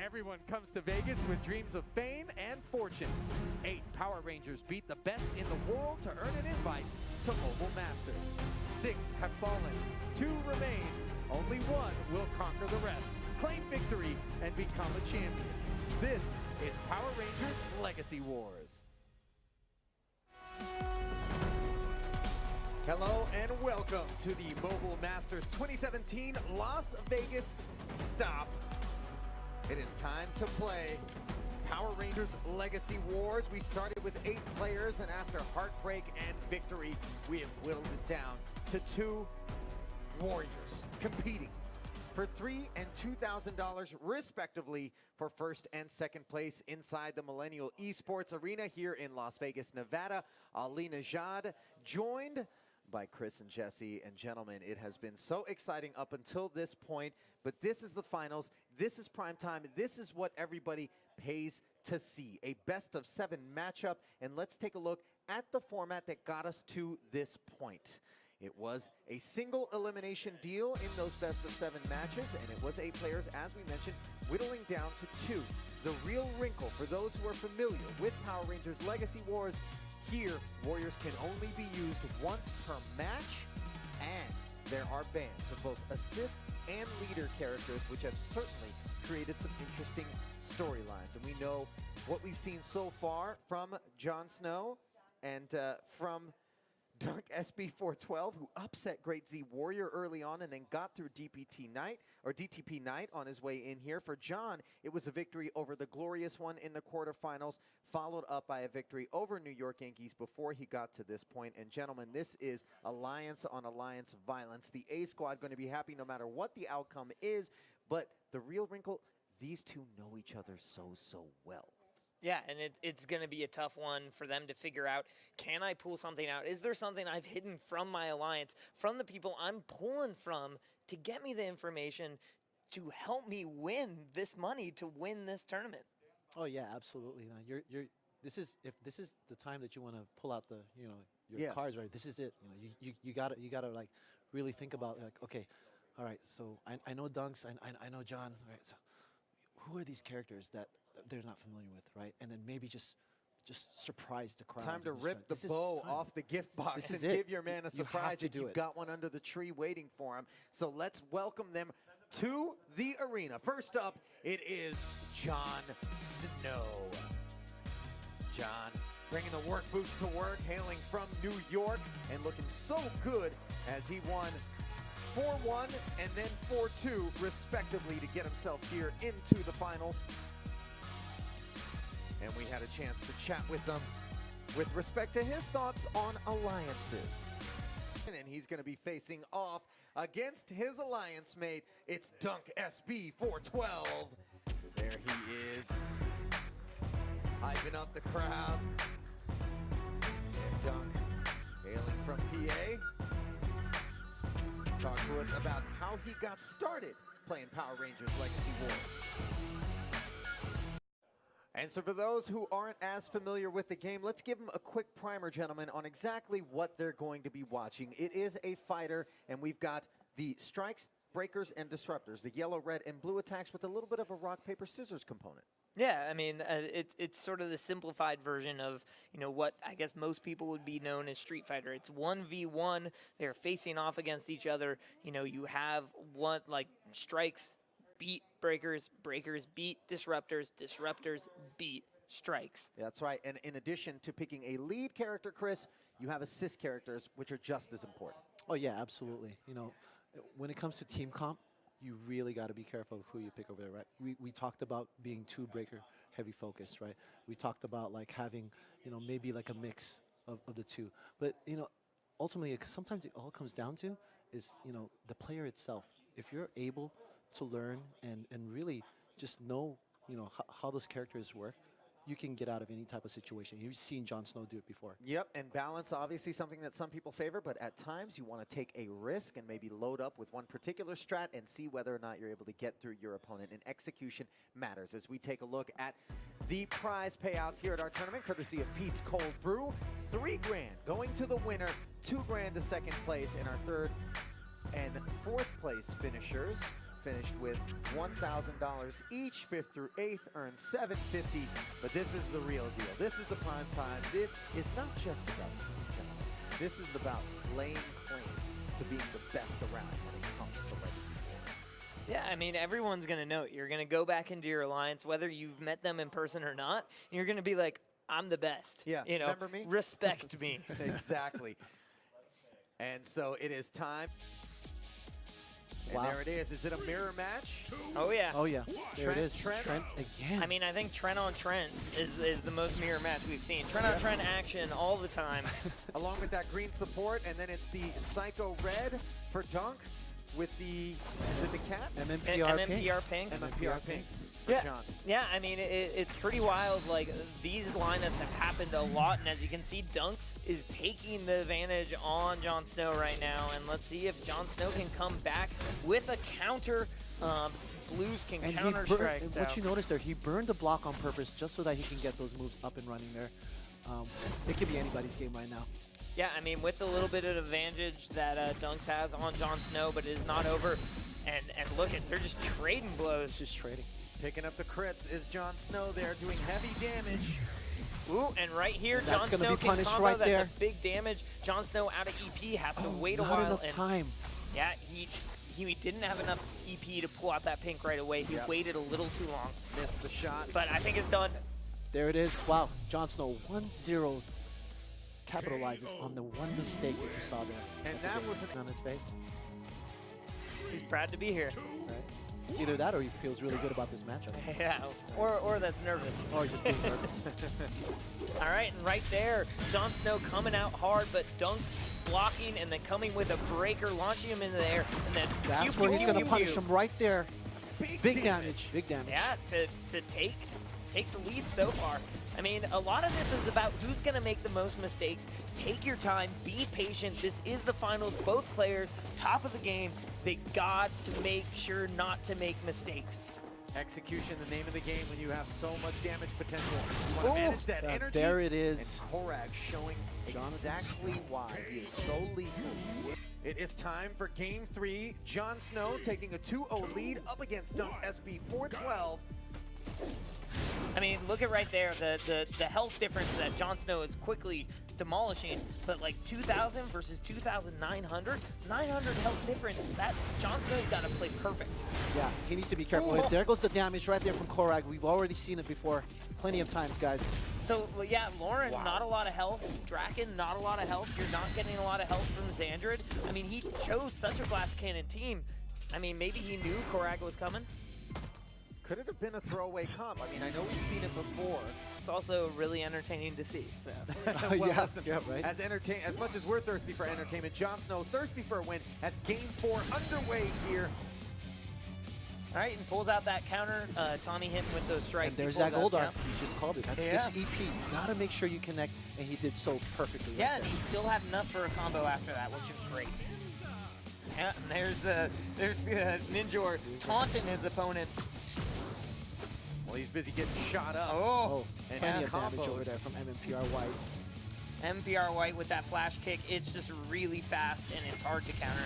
Everyone comes to Vegas with dreams of fame and fortune. 8 Power Rangers beat the best in the world to earn an invite to Mobile Masters. 6 have fallen, 2 remain. Only one will conquer the rest, claim victory, and become a champion. This is Power Rangers Legacy Wars. Hello and welcome to the Mobile Masters 2017 Las Vegas stop. It is time to play Power Rangers Legacy Wars. We started with 8 players, and after heartbreak and victory, we have whittled it down to 2 warriors competing for $3,000 and $2,000 respectively for first and second place inside the Millennial Esports Arena here in Las Vegas, Nevada. Ali Najad joined by Chris and Jesse, and gentlemen, it has been so exciting up until this point, but this is the finals, this is prime time, this is what everybody pays to see, a best of 7 matchup, and let's take a look at the format that got us to this point. It was a single elimination deal in those best of 7 matches, and it was 8 players, as we mentioned, whittling down to 2. The real wrinkle for those who are familiar with Power Rangers Legacy Wars, here, warriors can only be used once per match, and there are bans of both assist and leader characters, which have certainly created some interesting storylines. And we know what we've seen so far from JonathanSnow and from Dunk SB412, who upset Great Z Warrior early on and then got through DTP Knight on his way in here. For John, it was a victory over the Glorious One in the quarterfinals, followed up by a victory over New York Yankees before he got to this point. And gentlemen, this is alliance on alliance violence. The A squad going to be happy no matter what the outcome is, but the real wrinkle, these two know each other so well. Yeah, and it's going to be a tough one for them to figure out, can I pull something out? Is there something I've hidden from my alliance, from the people I'm pulling from, to get me the information to help me win this money, to win this tournament? Oh yeah, absolutely. If this is the time that you want to pull out the your cards, right? This is it. You gotta like really think about, like, okay, all right. So I know Dunks, I know John, right? So who are these characters that they're not familiar with, right? And then maybe just surprise the crowd. Time to rip the bow off the gift box and give your man a surprise if you've got one under the tree waiting for him. So let's welcome them to the arena. First up, it is JonathanSnow. John bringing the work boots to work, hailing from New York, and looking so good as he won 4-1 and then 4-2 respectively to get himself here into the finals. And we had a chance to chat with him with respect to his thoughts on alliances. And he's going to be facing off against his alliance mate. It's Dunk SB412. There he is, hyping up the crowd. And Dunk, hailing from PA, talk to us about how he got started playing Power Rangers Legacy Wars. And so for those who aren't as familiar with the game, let's give them a quick primer, gentlemen, on exactly what they're going to be watching. It is a fighter, and we've got the strikes, breakers, and disruptors, the yellow, red, and blue attacks with a little bit of a rock, paper, scissors component. Yeah, I mean, it's sort of the simplified version of, what I guess most people would be known as Street Fighter. It's 1v1. They're facing off against each other. You have one, like, strikes beat breakers, breakers beat disruptors, disruptors beat strikes. Yeah, that's right. And in addition to picking a lead character, Chris, you have assist characters, which are just as important. Oh yeah, absolutely. When it comes to team comp, you really got to be careful of who you pick over there, right? We talked about being 2 breaker heavy focused, right? We talked about like having, maybe like a mix of the 2. But, ultimately, sometimes it all comes down to is, the player itself. If you're able to learn and really just know, how those characters work, you can get out of any type of situation. You've seen JonathanSnow do it before. Yep, and balance, obviously something that some people favor, but at times you want to take a risk and maybe load up with one particular strat and see whether or not you're able to get through your opponent. And execution matters as we take a look at the prize payouts here at our tournament, courtesy of Pete's Cold Brew. $3 grand going to the winner, $2 grand to second place, and our third and fourth place finishers finished with $1,000 each. 5th through 8th earned $750. But this is the real deal. This is the prime time. This is not just about food. This is about laying claim to being the best around when it comes to Legacy Wars. Yeah, I mean, everyone's going to know it. You're going to go back into your alliance, whether you've met them in person or not, and you're going to be like, I'm the best. Yeah, you know, remember me? Respect me. Exactly. And so it is time. And Wow. there it is. Is it a mirror match? Oh, yeah. Oh, yeah. There Trent, it is. Trent. again. I mean, I think Trent on Trent is the most mirror match we've seen. Trent on Trent action all the time. Along with that green support, and then it's the Psycho Red for Dunk with the, is it the cat? MMPR pink. MMPR pink. MMPR pink for Yeah, John. yeah. I mean, it's pretty wild. Like, these lineups have happened a lot, and as you can see, Dunks is taking the advantage on JonathanSnow right now. And let's see if JonathanSnow can come back with a counter. Blues can And counter strike. and what you noticed there, he burned the block on purpose just so that he can get those moves up and running there. It could be anybody's game right now. Yeah, I mean, with a little bit of advantage that Dunks has on JonathanSnow, but it is not over. And look at, they're just trading blows. Just trading. Picking up the crits is JonathanSnow there, doing heavy damage. Ooh, and right here, That's gonna JonathanSnow be can punished combo. right That's there. a big damage. JonathanSnow out of EP has to wait a Not while. enough and time. Yeah, he didn't have enough EP to pull out that pink right away. He waited a little too long. Missed the shot. But I think it's done. There it is. Wow. JonathanSnow 1-0 capitalizes on the one mistake that you saw there. And that was on his face. He's proud to be here. Right? It's either that or he feels really good about this matchup. Yeah, or that's nervous. Or just being nervous. All right, and right there, JonathanSnow coming out hard, but Dunks blocking and then coming with a breaker, launching him into the air, and then That's pew, where pew, he's going pew, to punish pew. him right there. Big damage. damage. Big damage. Yeah, to take the lead so far. I mean, a lot of this is about who's going to make the most mistakes. Take your time, be patient. This is the finals. Both players, top of the game. They got to make sure not to make mistakes. execution, the name of the game when you have so much damage potential. You want to manage that energy. There it is. And Korag showing exactly why he is so lethal. It is time for Game 3. JonathanSnow taking a 2-0 lead up against Dunk SB 412. I mean, look at right there, the health difference that JonathanSnow is quickly demolishing, but like 2,000 versus 2,900, 900 health difference. That JonathanSnow's got to play perfect. Yeah, he needs to be careful. Ooh. There goes the damage right there from Korag. We've already seen it before, plenty of times, guys. So yeah, Lauren, not a lot of health. Draken, not a lot of health. You're not getting a lot of health from Xandrid. I mean, he chose such a glass cannon team. I mean, maybe he knew Korag was coming. Could it have been a throwaway comp? I mean, I know we've seen it before. It's also really entertaining to see. So. Well, yeah, listen, yeah, right. as much as we're thirsty for entertainment, JonathanSnow thirsty for a win as Game 4 underway here. All right, and pulls out that counter. Tommy hitting with those strikes. And there's He that pulls gold out arm. the count. You just called it. That's Yeah. 6 EP. You gotta make sure you connect, and he did so perfectly. Yeah, right and there. he still had enough for a combo after that, which is great. Yeah, and there's Ninjor taunting his opponent. Well, he's busy getting shot up. Oh, And plenty of damage comboed. over there from MMPR White. MPR White with that flash kick, it's just really fast and it's hard to counter.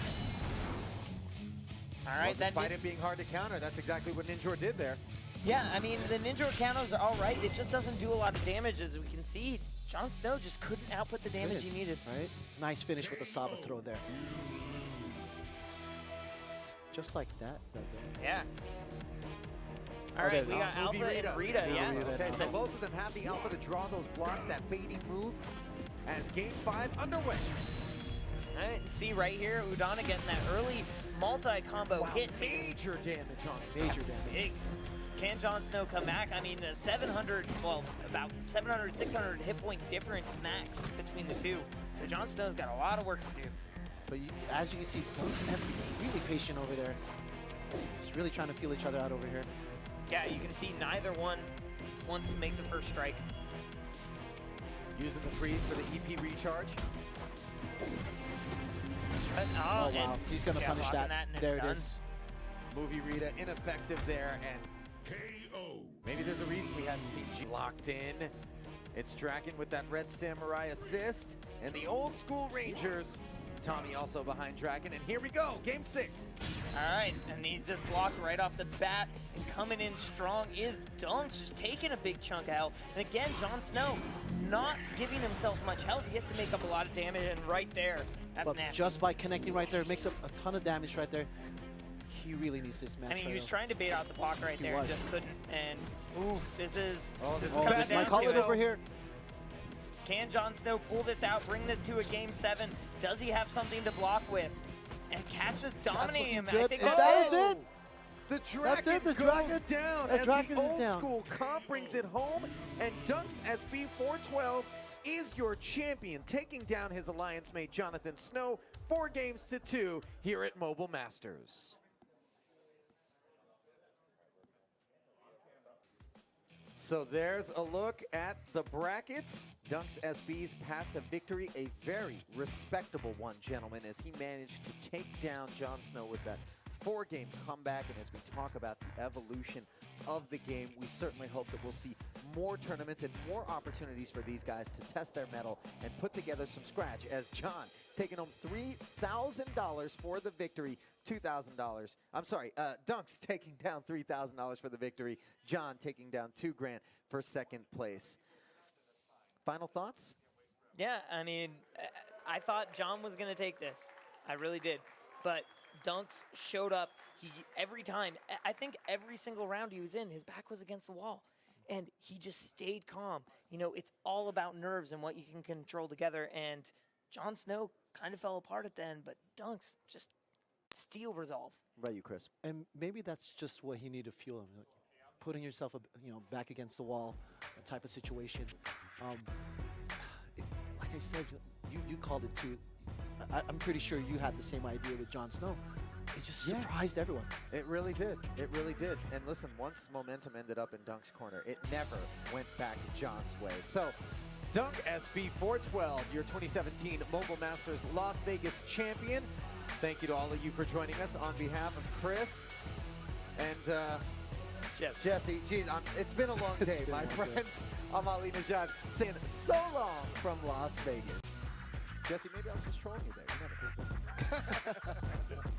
All right, Well, that despite it being hard to counter, that's exactly what Ninjor did there. yeah, I mean the Ninjor counters are all right. It just doesn't do a lot of damage, as we can see. JonathanSnow just couldn't output the damage he needed. Right? Nice finish with the Saba throw there. Just like that. Right there. Yeah. All Oh, there right, it we is. got Movie Alpha and Rita, yeah. Rita. Okay, so Okay. both of them have the Alpha to draw those blocks, that baiting move, as Game 5 underway. All right, and see right here, Udana getting that early multi-combo hit. Major damage on Snow. Major damage. Big. Can JonathanSnow come back? I mean, the 700, well, about 700, 600 hit point difference max between the two. So JonathanSnow's got a lot of work to do. But as you can see, Dunks and SB really patient over there. Just really trying to feel each other out over here. Yeah, you can see neither one wants to make the first strike. Using the freeze for the EP recharge. But, Oh, wow. and He's going to yeah, punish blocking that. and it's There it done. is. Movie Rita ineffective there, and maybe there's a reason we hadn't seen G locked in. It's Draken with that Red Samurai assist, and the old school Rangers Tommy also behind Dragon, and here we go, game 6. All right, and he's just blocked right off the bat, and coming in strong is Dunks, just taking a big chunk of health. And again, JonathanSnow not giving himself much health. He has to make up a lot of damage, and right there, that's But nasty. just by connecting right there, it makes up a ton of damage right there. He really needs this match. I mean, he right was now. trying to bait out the block right He there and was. just couldn't. And ooh, this is this coming is down might call to it over here. Can JonathanSnow pull this out, bring this to a game 7? Does he have something to block with? And Catch just dominating him. looking I good, think and that's that it. is it. The Dragon the goes Dragon- down the as Dragon the is old down. school comp brings it home, and Dunks SB412 is your champion, taking down his alliance mate JonathanSnow 4 games to 2 here at Mobile Masters. So there's a look at the brackets. Dunks SB's path to victory, a very respectable one, gentlemen, as he managed to take down JonathanSnow with that 4-game comeback. And as we talk about the evolution of the game, we certainly hope that we'll see more tournaments and more opportunities for these guys to test their mettle and put together some scratch, as John taking home $3,000 for the victory, $2,000. I'm sorry, Dunks taking down $3,000 for the victory, John taking down $2 grand for second place. Final thoughts? Yeah, I mean, I thought John was going to take this. I really did. But Dunks showed up. Every time, I think every single round he was in, his back was against the wall. And he just stayed calm. You know, it's all about nerves and what you can control together. And JonathanSnow kind of fell apart at the end, but Dunks just steel resolve. What about you, Chris? And maybe that's just what he needed to fuel him. Like, putting yourself, back against the wall, type of situation. Like I said, you called it too. I'm pretty sure you had the same idea with JonathanSnow. It just surprised everyone. It really did. It really did. And listen, once momentum ended up in Dunk's corner, it never went back John's way. So, Dunk SB412, your 2017 Mobile Masters Las Vegas champion. Thank you to all of you for joining us on behalf of Chris and Jesse. Geez, it's been a long day, my friends. I'm Ali Najad saying so long from Las Vegas. Jesse, maybe I was just trolling you there. You never